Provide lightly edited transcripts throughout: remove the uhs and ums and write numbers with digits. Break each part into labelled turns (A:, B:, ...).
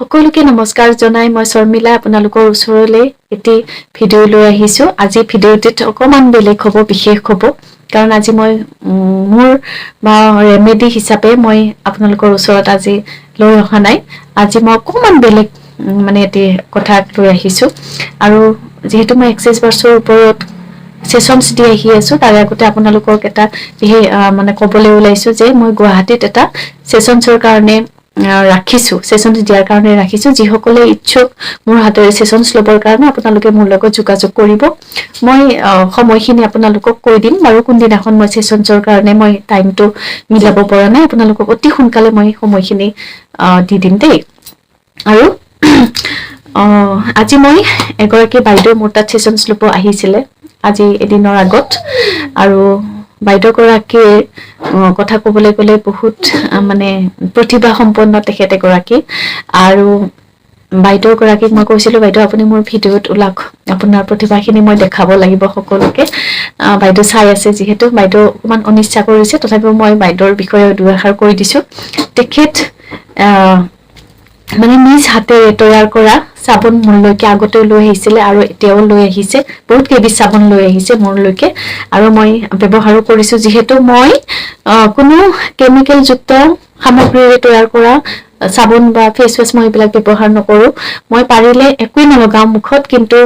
A: সকলোকে নমস্কাৰ জনাই মই শৰ্মিলা আপোনালোকৰ ওচৰলৈ এটি ভিডিঅ লৈ আহিছো আজি ভিডিঅ'টিত অকমান বেলেগ হ'ব বিশেষ হ'ব কাৰণ আজি মই মোৰ বা ৰেমেডি হিচাপে মই আপোনালোকৰ ওচৰত আজি লৈ অহা নাই আজি মই অকমান বেলেগ মানে এটি কথা লৈ আহিছো আৰু যেহেতু মই এক্সেস বাৰ্ছৰ ওপৰত সেশনস দি আহি আছো তাৰ আগতে আপোনালোকক এটা মানে ক'বলৈ ওলাইছো যে মই গুৱাহাটীত এটা সেশনসৰ কাৰণে ৰাখিছো সেশনস দিয়াৰ কাৰণে ৰাখিছো যি সকলে ইচ্ছুক মোৰ হাতেৰে সেশনস লবৰ কাৰণে আপোনালোকে মোৰ লগত যোগাযোগ কৰিব মই সময়খিনি আপোনালোকক কৈ দিম আৰু কোন দিনাখন মই সেশনসৰ কাৰণে মই টাইমটো মিলাব পৰা নাই আপোনালোকক অতি সোনকালে মই সময়খিনি দি দিম দেই আৰু আজি মই এগৰাকী বাইদেউ মোৰ তাত সেশনস লব আহিছিলে আজি এদিনৰ আগত আৰু বাইদেউ গৰাকীৰ কথা ক'বলৈ গ'লে বহুত মানে প্ৰতিভা সম্পন্ন তেখেতে গৰাকী আৰু বাইদেউ গৰাকীক মই কৈছিলো বাইদেউ আপুনি মোৰ ভিডিঅ'ত ওলাক আপোনাৰ প্ৰতিভাখিনি মই দেখাব লাগিব সকলোকে বাইদেউ চাই আছে যিহেতু বাইদেউ অকমান অনিচ্ছা কৰিছে তথাপিও মই বাইদেউৰ বিষয়ে দুআষাৰ কৈ দিছো তেখেত মানে নিজ হাতেৰে তৈয়াৰ কৰা সাবন মোৰলৈকে আগতে লৈ আহিছিলে আৰু এতিয়াও লৈ আহিছে বহুত কেবি সাবন লৈ আহিছে মোৰলৈকে আৰু মই ব্যৱহাৰ কৰিছো যেহেতু মই কোনো কেমিকেল যুক্ত সামগ্ৰীৰে তৈয়াৰ কৰা সাবন বা ফেস ওয়াশ মই এইবিলাক ব্যৱহাৰ নকৰো মই পাৰিলে একোই নলগাও মুখত কিন্তু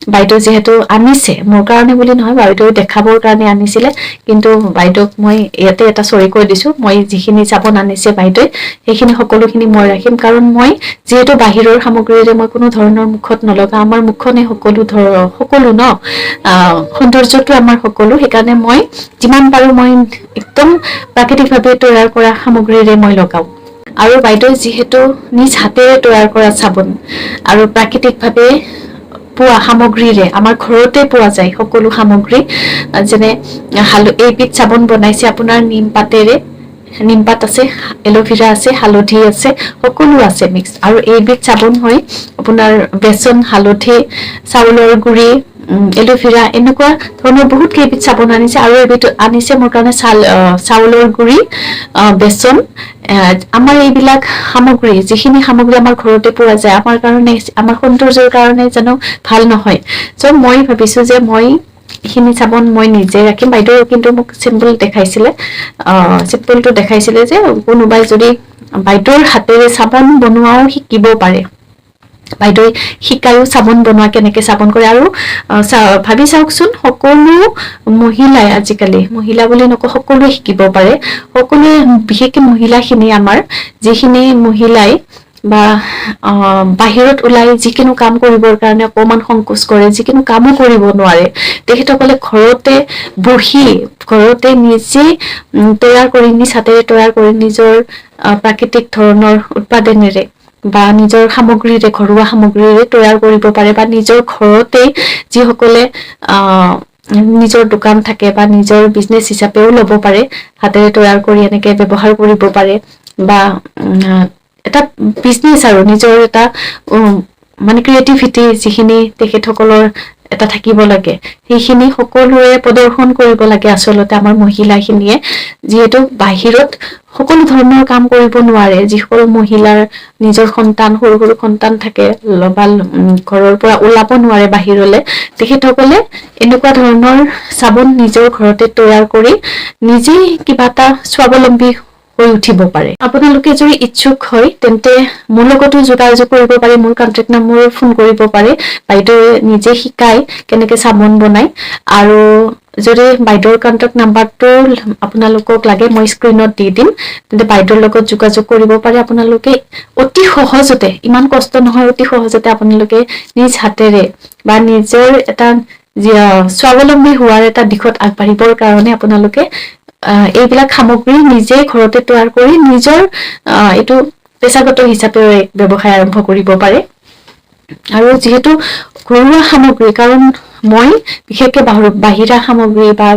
A: বাইদেউ যেহেতু আনিছে মোৰ কাৰণে বুলি নহয় বাইদেউ দেখাবৰ কাৰণে আনিছিলে কিন্তু বাইদেউক মই ইয়াতে এটা সৰি কৈ দিছো মই যিখিনি সাবন আনিছে বাইদেউ সেইখিনি সকলোখিনি মই ৰাখিম কাৰণ মই যেহেতু বাহিৰৰ সামগ্ৰীৰে মই কোনো ধৰণৰ মুখত নলগা আমাৰ মুখনে সকলো ন সৌন্দৰ্যটো আমাৰ সকলো সেইকাৰণে মই যিমান পাৰো মই একদম প্ৰাকৃতিকভাৱে তৈয়াৰ কৰা সামগ্ৰীৰে মই লগাও আৰু বাইদেউ যেহেতু নিজ হাতেৰে তৈয়াৰ কৰা সাবন আৰু প্ৰাকৃতিকভাৱে পোৱা সামগ্ৰীৰে আমাৰ ঘৰতে পোৱা যায় সকলো সামগ্ৰী যেনে এইবিধ সাবন বনাইছে আপোনাৰ নিমপাত আছে এলোভেৰা আছে হালধি আছে সকলো আছে মিক্স আৰু এইবিধ সাবন হয় আপোনাৰ বেসন হালধি চাউলৰ গুৰি এলোভেৰা এনেকুৱা ধৰণৰ বহুত কেইবিধ সাবন আনিছে আৰু এবিধ আনিছে মোৰ কাৰণে চাউলৰ গুৰি বেসন আমাৰ এইবিলাক সামগ্ৰী যিখিনি সামগ্ৰী আমাৰ ঘৰতে পোৱা যায় আমাৰ কাৰণে আমাৰ সৌন্দৰ্যৰ কাৰণে জানো ভাল নহয় সো মই ভাবিছো যে মই এইখিনি সাবন মই নিজে ৰাখিম বাইদেউ কিন্তু মোক সিম্পল দেখাইছিলে সিম্পলটো দেখাইছিলে যে কোনোবাই যদি বাইদেউৰ হাতেৰে সাবন বনোৱাও শিকিব পাৰে বাইদেউ শিকায়ও সাবন বনোৱা কেনেকে সাবন কৰে আৰু ভাবি চাওকচোন সকলো মহিলাই আজিকালি মহিলা বুলি নকওঁ সকলোৱে শিকিব পাৰে সকলোৱে বিশেষকৈ মহিলাখিনি আমাৰ যিখিনি মহিলাই বা বাহিৰত ওলাই যিকোনো কাম কৰিবৰ কাৰণে অকমান সংকোচ কৰে যিকোনো কামো কৰিব নোৱাৰে তেখেতসকলে ঘৰতে বহি ঘৰতে নিজে তৈয়াৰ কৰি নিজ হাতেৰে তৈয়াৰ কৰি নিজৰ প্ৰাকৃতিক ধৰণৰ উৎপাদনেৰে বা নিজৰ সামগ্ৰীৰে ঘৰুৱা সামগ্ৰীৰে তৈয়াৰ কৰিব পাৰে বা নিজৰ ঘৰতে যিসকলে নিজৰ দোকান থাকে বা নিজৰ বিজনেস হিচাপেও ল'ব পাৰে হাতেৰে তৈয়াৰ কৰি এনেকে ব্যৱহাৰ কৰিব পাৰে বা এটা বিজনেস আৰু নিজৰ এটা মানে ক্ৰিয়েটিভিটি যিখিনি তেখেতসকলৰ এটা থাকিব লাগে সেইখিনি সকলোৱে প্ৰদৰ্শন কৰিব লাগে আচলতে আমাৰ মহিলাখিনিয়ে যেহেতু বাহিৰত সকলো ধৰণৰ কাম কৰিব নোৱাৰে যিসকল মহিলাৰ নিজৰ সন্তান সৰু সৰু সন্তান থাকে ঘৰৰ পৰা ওলাব নোৱাৰে বাহিৰলে তেখেতসকলে এনেকুৱা ধৰণৰ সাবন নিজৰ ঘৰতে তৈয়াৰ কৰি নিজে কিবা এটা স্বাৱলম্বী হৈ উঠিব পাৰে আপোনালোকে যদি ইচ্ছুক হয় তেন্তে মোৰ লগতো যোগাযোগ কৰিব পাৰে মোৰ কন্টাক্ট নম্বৰ ফোন কৰিব পাৰে বাইদেউৱে নিজে শিকায় কেনেকে সাবন বনায় আৰু যদি বাইদেউৰ কন্টাক্ট নাম্বাৰটো আপোনালোকক লাগে মই স্ক্ৰিনত দি দিম তেন্তে বাইদেউৰ লগত যোগাযোগ কৰিব পাৰে আপোনালোকে অতি সহজতে ইমান কষ্ট নহয় অতি সহজতে আপোনালোকে নিজ হাতেৰে বা নিজৰ এটা স্বাৱলম্বী হোৱাৰ এটা দিশত আগবাঢ়িবৰ কাৰণে আপোনালোকে এইবিলাক সামগ্ৰী নিজে ঘৰতে তৈয়াৰ কৰি নিজৰ এইটো পেছাগত হিচাপে ব্যৱসায় আৰম্ভ কৰিব পাৰে আৰু যেহেতু ঘৰুৱা সামগ্ৰী কাৰণ মই বিশেষকৈ বাহিৰা সামগ্ৰী বা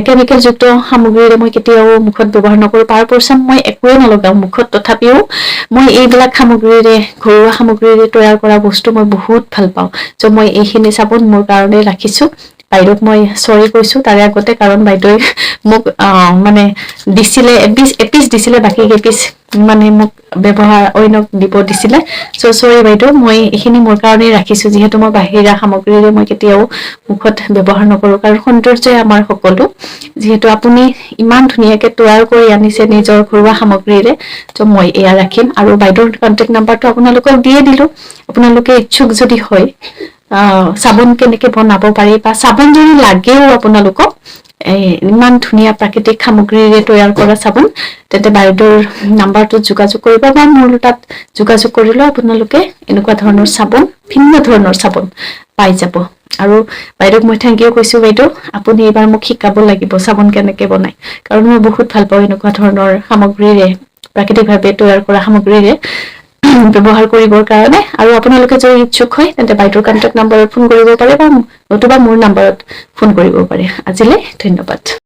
A: কেমিকেল যুক্ত সামগ্ৰীৰে মই কেতিয়াও মুখত ব্যৱহাৰ নকৰো পাৰপৰচন মই একোৱে নলগাও মুখত তথাপিও মই এইবিলাক সামগ্ৰীৰে ঘৰুৱা সামগ্ৰীৰে তৈয়াৰ কৰা বস্তু মই বহুত ভাল পাওঁ যে মই এইখিনি সাবন মোৰ কাৰণে ৰাখিছো বাইদেউক মই সৰি কৈছো তাৰে আগতে কাৰণ বাইদেউৱে মোক মানে দিছিলে এপিচ দিছিলে বাকি কেপিচ মানে মোক ব্যৱহাৰ অন্যক দিব দিছিলে সো সৰি বাইদেউ মই এইখিনি মোৰ কাৰণে ৰাখিছো যিহেতু মই বাহিৰা সামগ্ৰীৰে মই কেতিয়াও মুখত ব্যৱহাৰ নকৰো কাৰণ সৌন্দৰ্যই আমাৰ সকলো যেহেতু আপুনি ইমান ধুনীয়াকে তৈয়াৰ কৰি আনিছে নিজৰ ঘৰুৱা সামগ্ৰীৰে তো মই এয়া ৰাখিম আৰু বাইদেউৰ কন্টাক্ট নাম্বাৰটো আপোনালোকক দিয়ে দিলো আপোনালোকে ইচ্ছুক যদি হয় সাবন কেনেকে বনাব পাৰি বা সাবন যদি লাগেও আপোনালোকক ইমান ধুনীয়া প্ৰাকৃতিক সামগ্ৰীৰে তৈয়াৰ কৰা সাবন তেতে বাইদেউৰ নাম্বাৰটো যোগাযোগ কৰিব বা মোৰ তাত যোগাযোগ কৰিলে আপোনালোকে এনেকুৱা ধৰণৰ সাবন ভিন্ন ধৰণৰ সাবন পাই যাব আৰু বাইদেউক মই থেংক ইউ কৈছো বাইদেউ আপুনি এবাৰ মোক শিকাব লাগিব সাবন কেনেকে বনাই কাৰণ মই বহুত ভাল পাওঁ এনেকুৱা ধৰণৰ সামগ্ৰীৰে প্ৰাকৃতিকভাৱে তৈয়াৰ কৰা সামগ্ৰীৰে ব্যৱহাৰ কৰিবৰ কাৰণে আৰু আপোনালোকে যদি ইচ্ছুক হয় তেন্তে বাইদেউৰ কন্টাক্ট নাম্বাৰত ফোন কৰিব পাৰে বা নতুবা মোৰ নাম্বাৰত ফোন কৰিব পাৰে আজিলৈ ধন্যবাদ